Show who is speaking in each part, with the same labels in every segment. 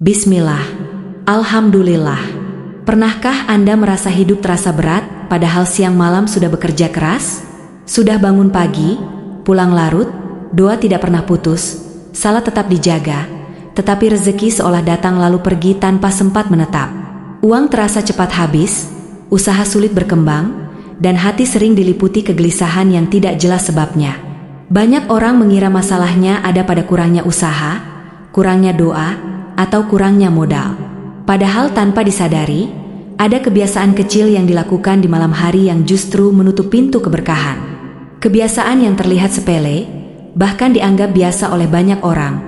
Speaker 1: Bismillah. Alhamdulillah. Pernahkah Anda merasa hidup terasa berat, padahal siang malam sudah bekerja keras? Sudah bangun pagi, pulang larut, doa tidak pernah putus, salat tetap dijaga, tetapi rezeki seolah datang lalu pergi tanpa sempat menetap. Uang terasa cepat habis, usaha sulit berkembang, dan hati sering diliputi kegelisahan yang tidak jelas sebabnya. Banyak orang mengira masalahnya ada pada kurangnya usaha, kurangnya doa, atau kurangnya modal. Padahal tanpa disadari, ada kebiasaan kecil yang dilakukan di malam hari yang justru menutup pintu keberkahan. Kebiasaan yang terlihat sepele, bahkan dianggap biasa oleh banyak orang,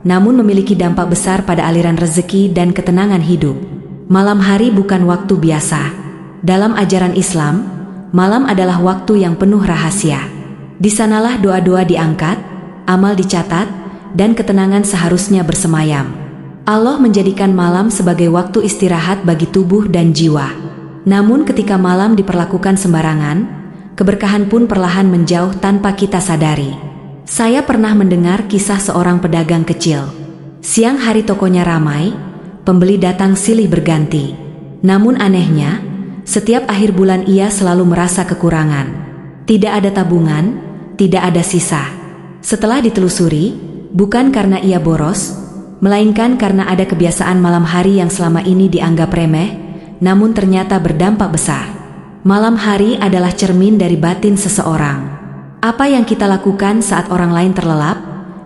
Speaker 1: namun memiliki dampak besar pada aliran rezeki dan ketenangan hidup. Malam hari bukan waktu biasa. Dalam ajaran Islam, malam adalah waktu yang penuh rahasia. Di sanalah doa-doa diangkat, amal dicatat, dan ketenangan seharusnya bersemayam. Allah menjadikan malam sebagai waktu istirahat bagi tubuh dan jiwa. Namun ketika malam diperlakukan sembarangan, keberkahan pun perlahan menjauh tanpa kita sadari. Saya pernah mendengar kisah seorang pedagang kecil. Siang hari tokonya ramai, pembeli datang silih berganti. Namun anehnya, setiap akhir bulan ia selalu merasa kekurangan. Tidak ada tabungan, tidak ada sisa. Setelah ditelusuri, bukan karena ia boros, melainkan karena ada kebiasaan malam hari yang selama ini dianggap remeh, namun ternyata berdampak besar. Malam hari adalah cermin dari batin seseorang. Apa yang kita lakukan saat orang lain terlelap,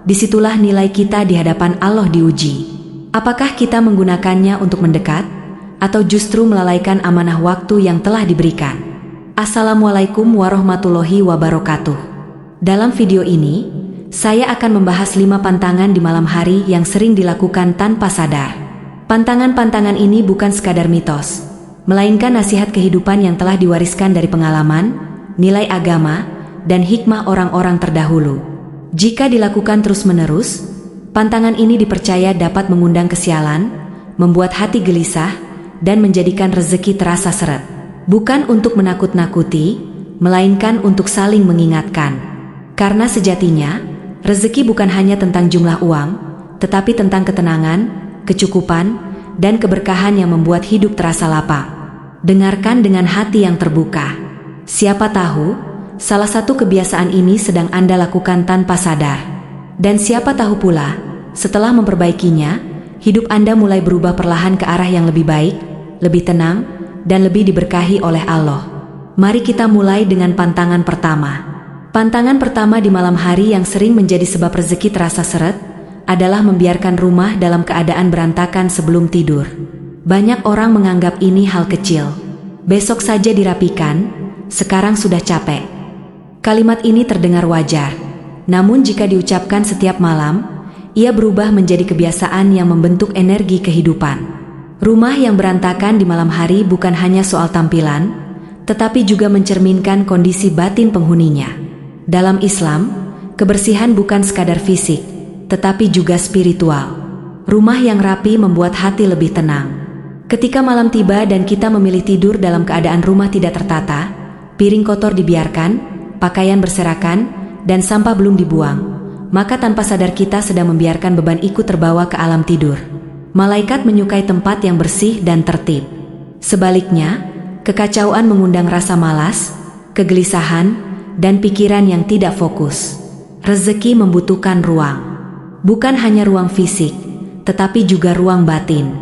Speaker 1: disitulah nilai kita di hadapan Allah diuji. Apakah kita menggunakannya untuk mendekat, atau justru melalaikan amanah waktu yang telah diberikan? Assalamualaikum warahmatullahi wabarakatuh. Dalam video ini, saya akan membahas 5 pantangan di malam hari yang sering dilakukan tanpa sadar. Pantangan-pantangan ini bukan sekadar mitos, melainkan nasihat kehidupan yang telah diwariskan dari pengalaman, nilai agama, dan hikmah orang-orang terdahulu. Jika dilakukan terus-menerus, pantangan ini dipercaya dapat mengundang kesialan, membuat hati gelisah, dan menjadikan rezeki terasa seret. Bukan untuk menakut-nakuti, melainkan untuk saling mengingatkan. Karena sejatinya, rezeki bukan hanya tentang jumlah uang, tetapi tentang ketenangan, kecukupan, dan keberkahan yang membuat hidup terasa lapang. Dengarkan dengan hati yang terbuka. Siapa tahu, salah satu kebiasaan ini sedang Anda lakukan tanpa sadar. Dan siapa tahu pula, setelah memperbaikinya, hidup Anda mulai berubah perlahan ke arah yang lebih baik, lebih tenang, dan lebih diberkahi oleh Allah. Mari kita mulai dengan pantangan pertama. Pantangan pertama di malam hari yang sering menjadi sebab rezeki terasa seret adalah membiarkan rumah dalam keadaan berantakan sebelum tidur. Banyak orang menganggap ini hal kecil. Besok saja dirapikan, sekarang sudah capek. Kalimat ini terdengar wajar, namun jika diucapkan setiap malam, ia berubah menjadi kebiasaan yang membentuk energi kehidupan. Rumah yang berantakan di malam hari bukan hanya soal tampilan, tetapi juga mencerminkan kondisi batin penghuninya. Dalam Islam, kebersihan bukan sekadar fisik, tetapi juga spiritual. Rumah yang rapi membuat hati lebih tenang. Ketika malam tiba dan kita memilih tidur dalam keadaan rumah tidak tertata, piring kotor dibiarkan, pakaian berserakan, dan sampah belum dibuang, maka tanpa sadar kita sedang membiarkan beban ikut terbawa ke alam tidur. Malaikat menyukai tempat yang bersih dan tertib. Sebaliknya, kekacauan mengundang rasa malas, kegelisahan, dan pikiran yang tidak fokus. Rezeki membutuhkan ruang. Bukan hanya ruang fisik, tetapi juga ruang batin.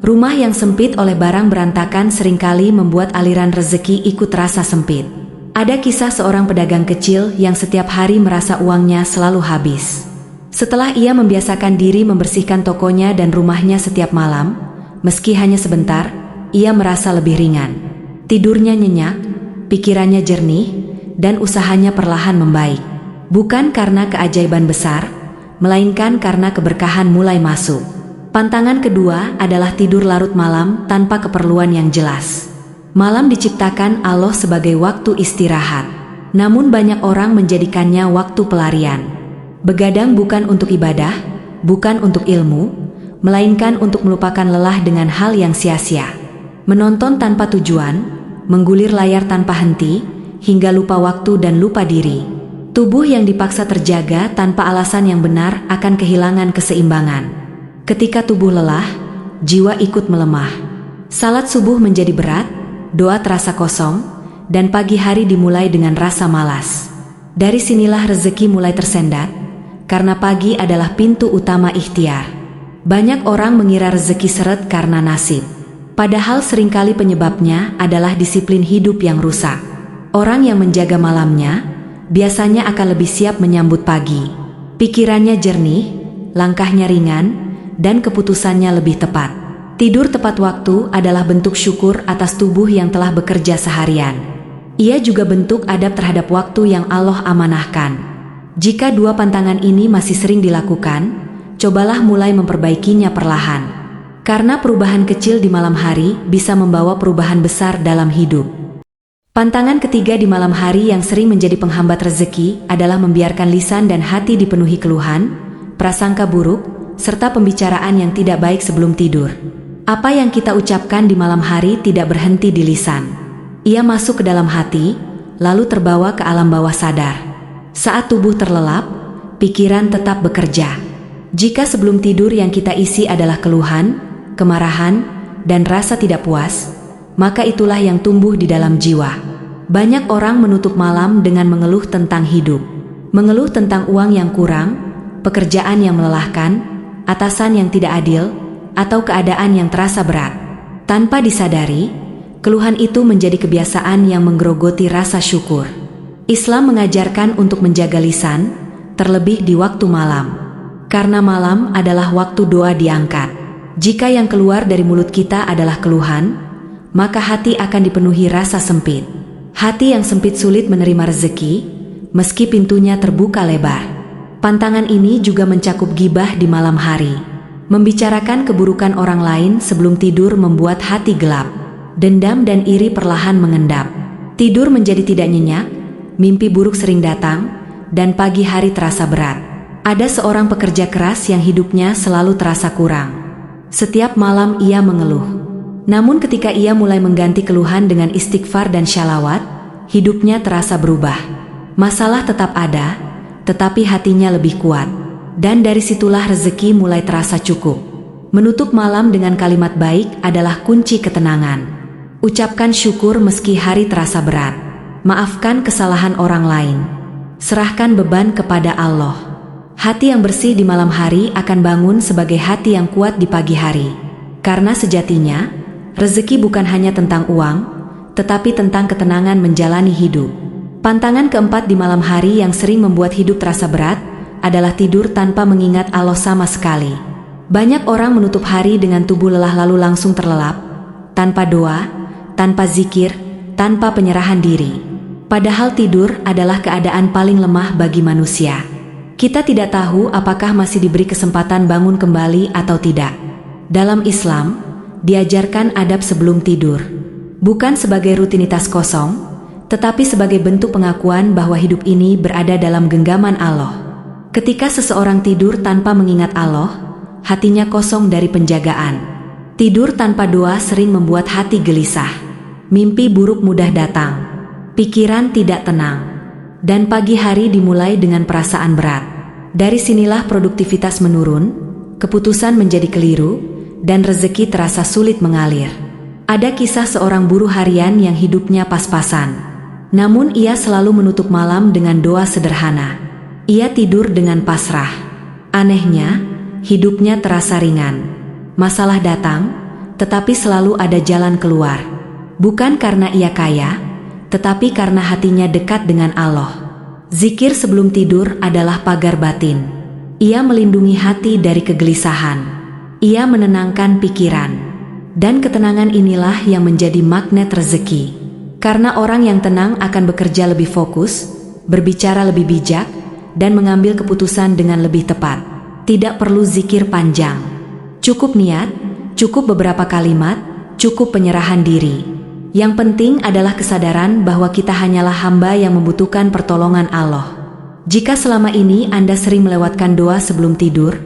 Speaker 1: Rumah yang sempit oleh barang berantakan seringkali membuat aliran rezeki ikut terasa sempit. Ada kisah seorang pedagang kecil yang setiap hari merasa uangnya selalu habis. Setelah ia membiasakan diri membersihkan tokonya dan rumahnya setiap malam, meski hanya sebentar, ia merasa lebih ringan. Tidurnya nyenyak, pikirannya jernih, dan usahanya perlahan membaik. Bukan karena keajaiban besar, melainkan karena keberkahan mulai masuk. Pantangan kedua adalah tidur larut malam tanpa keperluan yang jelas. Malam diciptakan Allah sebagai waktu istirahat, namun banyak orang menjadikannya waktu pelarian. Begadang bukan untuk ibadah, bukan untuk ilmu, melainkan untuk melupakan lelah dengan hal yang sia-sia. Menonton tanpa tujuan, menggulir layar tanpa henti, hingga lupa waktu dan lupa diri. Tubuh yang dipaksa terjaga tanpa alasan yang benar akan kehilangan keseimbangan. Ketika tubuh lelah, jiwa ikut melemah. Salat subuh menjadi berat, doa terasa kosong, dan pagi hari dimulai dengan rasa malas. Dari sinilah rezeki mulai tersendat, karena pagi adalah pintu utama ikhtiar. Banyak orang mengira rezeki seret karena nasib. Padahal seringkali penyebabnya adalah disiplin hidup yang rusak. Orang yang menjaga malamnya biasanya akan lebih siap menyambut pagi. Pikirannya jernih, langkahnya ringan, dan keputusannya lebih tepat. Tidur tepat waktu adalah bentuk syukur atas tubuh yang telah bekerja seharian. Ia juga bentuk adab terhadap waktu yang Allah amanahkan. Jika dua pantangan ini masih sering dilakukan, cobalah mulai memperbaikinya perlahan. Karena perubahan kecil di malam hari bisa membawa perubahan besar dalam hidup. Pantangan ketiga di malam hari yang sering menjadi penghambat rezeki adalah membiarkan lisan dan hati dipenuhi keluhan, prasangka buruk, serta pembicaraan yang tidak baik sebelum tidur. Apa yang kita ucapkan di malam hari tidak berhenti di lisan. Ia masuk ke dalam hati, lalu terbawa ke alam bawah sadar. Saat tubuh terlelap, pikiran tetap bekerja. Jika sebelum tidur yang kita isi adalah keluhan, kemarahan, dan rasa tidak puas, maka itulah yang tumbuh di dalam jiwa. Banyak orang menutup malam dengan mengeluh tentang hidup. Mengeluh tentang uang yang kurang, pekerjaan yang melelahkan, atasan yang tidak adil, atau keadaan yang terasa berat. Tanpa disadari, keluhan itu menjadi kebiasaan yang menggerogoti rasa syukur. Islam mengajarkan untuk menjaga lisan, terlebih di waktu malam. Karena malam adalah waktu doa diangkat. Jika yang keluar dari mulut kita adalah keluhan, maka hati akan dipenuhi rasa sempit. Hati yang sempit sulit menerima rezeki, meski pintunya terbuka lebar. Pantangan ini juga mencakup gibah di malam hari. Membicarakan keburukan orang lain sebelum tidur membuat hati gelap. Dendam dan iri perlahan mengendap. Tidur menjadi tidak nyenyak, mimpi buruk sering datang, dan pagi hari terasa berat. Ada seorang pekerja keras yang hidupnya selalu terasa kurang. Setiap malam ia mengeluh. Namun ketika ia mulai mengganti keluhan dengan istighfar dan syalawat, hidupnya terasa berubah. Masalah tetap ada, tetapi hatinya lebih kuat. Dan dari situlah rezeki mulai terasa cukup. Menutup malam dengan kalimat baik adalah kunci ketenangan. Ucapkan syukur meski hari terasa berat. Maafkan kesalahan orang lain. Serahkan beban kepada Allah. Hati yang bersih di malam hari akan bangun sebagai hati yang kuat di pagi hari. Karena sejatinya, rezeki bukan hanya tentang uang, tetapi tentang ketenangan menjalani hidup. Pantangan keempat di malam hari yang sering membuat hidup terasa berat adalah tidur tanpa mengingat Allah sama sekali. Banyak orang menutup hari dengan tubuh lelah lalu langsung terlelap, tanpa doa, tanpa zikir, tanpa penyerahan diri. Padahal tidur adalah keadaan paling lemah bagi manusia. Kita tidak tahu apakah masih diberi kesempatan bangun kembali atau tidak. Dalam Islam, diajarkan adab sebelum tidur, bukan sebagai rutinitas kosong, tetapi sebagai bentuk pengakuan bahwa hidup ini berada dalam genggaman Allah. Ketika seseorang tidur tanpa mengingat Allah, hatinya kosong dari penjagaan. Tidur tanpa doa sering membuat hati gelisah. Mimpi buruk mudah datang. Pikiran tidak tenang. Dan pagi hari dimulai dengan perasaan berat. Dari sinilah produktivitas menurun, keputusan menjadi keliru, dan rezeki terasa sulit mengalir. Ada kisah seorang buruh harian yang hidupnya pas-pasan. Namun ia selalu menutup malam dengan doa sederhana. Ia tidur dengan pasrah. Anehnya, hidupnya terasa ringan. Masalah datang, tetapi selalu ada jalan keluar. Bukan karena ia kaya, tetapi karena hatinya dekat dengan Allah. Zikir sebelum tidur adalah pagar batin. Ia melindungi hati dari kegelisahan. Ia menenangkan pikiran. Dan ketenangan inilah yang menjadi magnet rezeki. Karena orang yang tenang akan bekerja lebih fokus, berbicara lebih bijak, dan mengambil keputusan dengan lebih tepat. Tidak perlu zikir panjang. Cukup niat, cukup beberapa kalimat, cukup penyerahan diri. Yang penting adalah kesadaran bahwa kita hanyalah hamba yang membutuhkan pertolongan Allah. Jika selama ini Anda sering melewatkan doa sebelum tidur,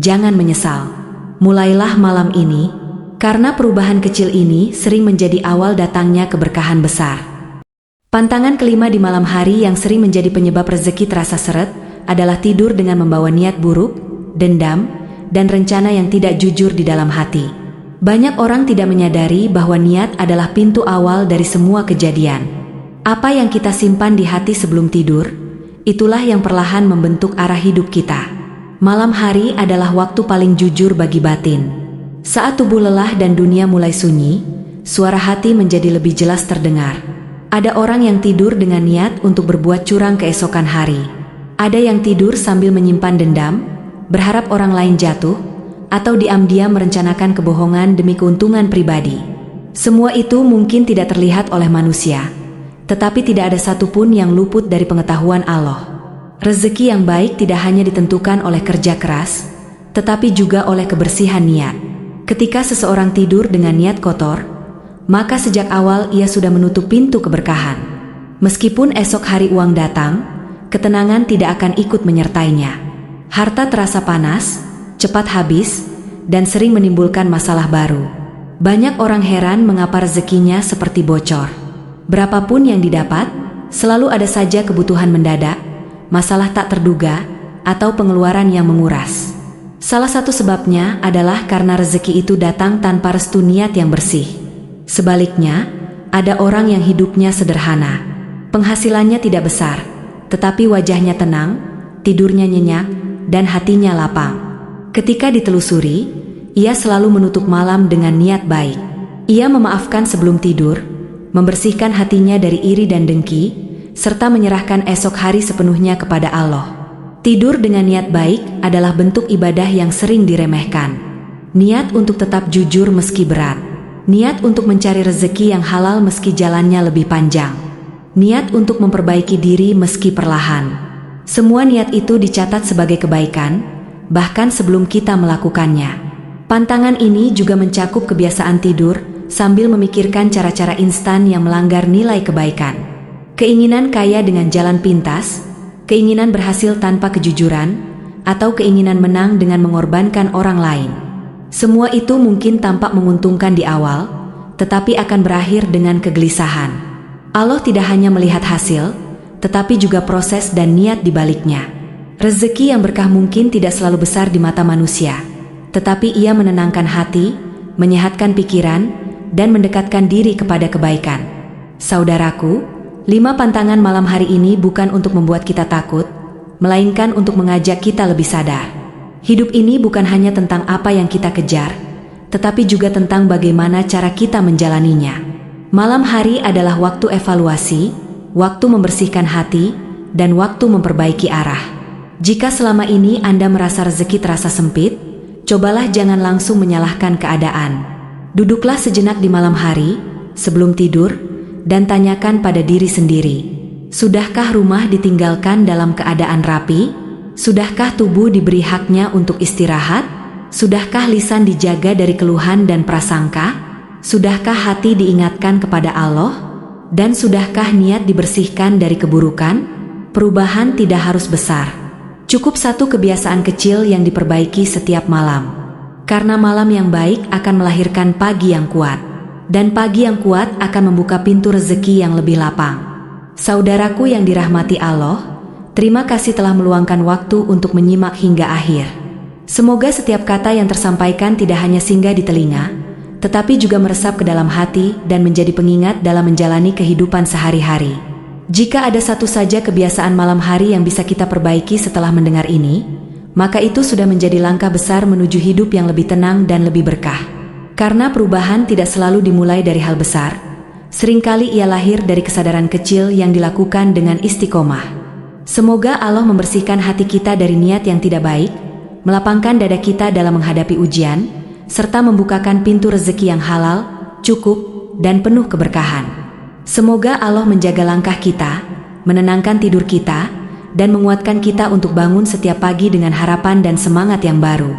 Speaker 1: jangan menyesal. Mulailah malam ini, karena perubahan kecil ini sering menjadi awal datangnya keberkahan besar. Pantangan kelima di malam hari yang sering menjadi penyebab rezeki terasa seret adalah tidur dengan membawa niat buruk, dendam, dan rencana yang tidak jujur di dalam hati. Banyak orang tidak menyadari bahwa niat adalah pintu awal dari semua kejadian. Apa yang kita simpan di hati sebelum tidur, itulah yang perlahan membentuk arah hidup kita. Malam hari adalah waktu paling jujur bagi batin. Saat tubuh lelah dan dunia mulai sunyi, suara hati menjadi lebih jelas terdengar. Ada orang yang tidur dengan niat untuk berbuat curang keesokan hari. Ada yang tidur sambil menyimpan dendam, berharap orang lain jatuh, atau diam-diam merencanakan kebohongan demi keuntungan pribadi. Semua itu mungkin tidak terlihat oleh manusia, tetapi tidak ada satupun yang luput dari pengetahuan Allah. Rezeki yang baik tidak hanya ditentukan oleh kerja keras, tetapi juga oleh kebersihan niat. Ketika seseorang tidur dengan niat kotor, maka sejak awal ia sudah menutup pintu keberkahan. Meskipun esok hari uang datang, ketenangan tidak akan ikut menyertainya. Harta terasa panas, cepat habis, dan sering menimbulkan masalah baru. Banyak orang heran mengapa rezekinya seperti bocor. Berapapun yang didapat, selalu ada saja kebutuhan mendadak, masalah tak terduga, atau pengeluaran yang menguras. Salah satu sebabnya adalah karena rezeki itu datang tanpa restu niat yang bersih. Sebaliknya, ada orang yang hidupnya sederhana. Penghasilannya tidak besar, tetapi wajahnya tenang, tidurnya nyenyak, dan hatinya lapang. Ketika ditelusuri, ia selalu menutup malam dengan niat baik. Ia memaafkan sebelum tidur, membersihkan hatinya dari iri dan dengki, serta menyerahkan esok hari sepenuhnya kepada Allah. Tidur dengan niat baik adalah bentuk ibadah yang sering diremehkan. Niat untuk tetap jujur meski berat. Niat untuk mencari rezeki yang halal meski jalannya lebih panjang. Niat untuk memperbaiki diri meski perlahan. Semua niat itu dicatat sebagai kebaikan, bahkan sebelum kita melakukannya. Pantangan ini juga mencakup kebiasaan tidur sambil memikirkan cara-cara instan yang melanggar nilai kebaikan. Keinginan kaya dengan jalan pintas, keinginan berhasil tanpa kejujuran, atau keinginan menang dengan mengorbankan orang lain. Semua itu mungkin tampak menguntungkan di awal, tetapi akan berakhir dengan kegelisahan. Allah tidak hanya melihat hasil, tetapi juga proses dan niat di baliknya. Rezeki yang berkah mungkin tidak selalu besar di mata manusia, tetapi ia menenangkan hati, menyehatkan pikiran, dan mendekatkan diri kepada kebaikan. Saudaraku, 5 pantangan malam hari ini bukan untuk membuat kita takut, melainkan untuk mengajak kita lebih sadar. Hidup ini bukan hanya tentang apa yang kita kejar, tetapi juga tentang bagaimana cara kita menjalaninya. Malam hari adalah waktu evaluasi, waktu membersihkan hati, dan waktu memperbaiki arah. Jika selama ini Anda merasa rezeki terasa sempit, cobalah jangan langsung menyalahkan keadaan. Duduklah sejenak di malam hari, sebelum tidur, dan tanyakan pada diri sendiri, sudahkah rumah ditinggalkan dalam keadaan rapi? Sudahkah tubuh diberi haknya untuk istirahat? Sudahkah lisan dijaga dari keluhan dan prasangka? Sudahkah hati diingatkan kepada Allah? Dan sudahkah niat dibersihkan dari keburukan? Perubahan tidak harus besar. Cukup satu kebiasaan kecil yang diperbaiki setiap malam. Karena malam yang baik akan melahirkan pagi yang kuat. Dan pagi yang kuat akan membuka pintu rezeki yang lebih lapang. Saudaraku yang dirahmati Allah, terima kasih telah meluangkan waktu untuk menyimak hingga akhir. Semoga setiap kata yang tersampaikan tidak hanya singgah di telinga, tetapi juga meresap ke dalam hati dan menjadi pengingat dalam menjalani kehidupan sehari-hari. Jika ada satu saja kebiasaan malam hari yang bisa kita perbaiki setelah mendengar ini, maka itu sudah menjadi langkah besar menuju hidup yang lebih tenang dan lebih berkah. Karena perubahan tidak selalu dimulai dari hal besar, seringkali ia lahir dari kesadaran kecil yang dilakukan dengan istiqomah. Semoga Allah membersihkan hati kita dari niat yang tidak baik, melapangkan dada kita dalam menghadapi ujian, serta membukakan pintu rezeki yang halal, cukup, dan penuh keberkahan. Semoga Allah menjaga langkah kita, menenangkan tidur kita, dan menguatkan kita untuk bangun setiap pagi dengan harapan dan semangat yang baru.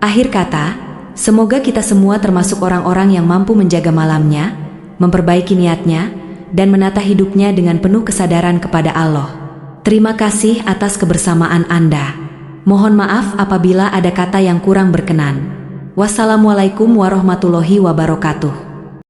Speaker 1: Akhir kata, semoga kita semua termasuk orang-orang yang mampu menjaga malamnya, memperbaiki niatnya, dan menata hidupnya dengan penuh kesadaran kepada Allah. Terima kasih atas kebersamaan Anda. Mohon maaf apabila ada kata yang kurang berkenan. Wassalamualaikum warahmatullahi wabarakatuh.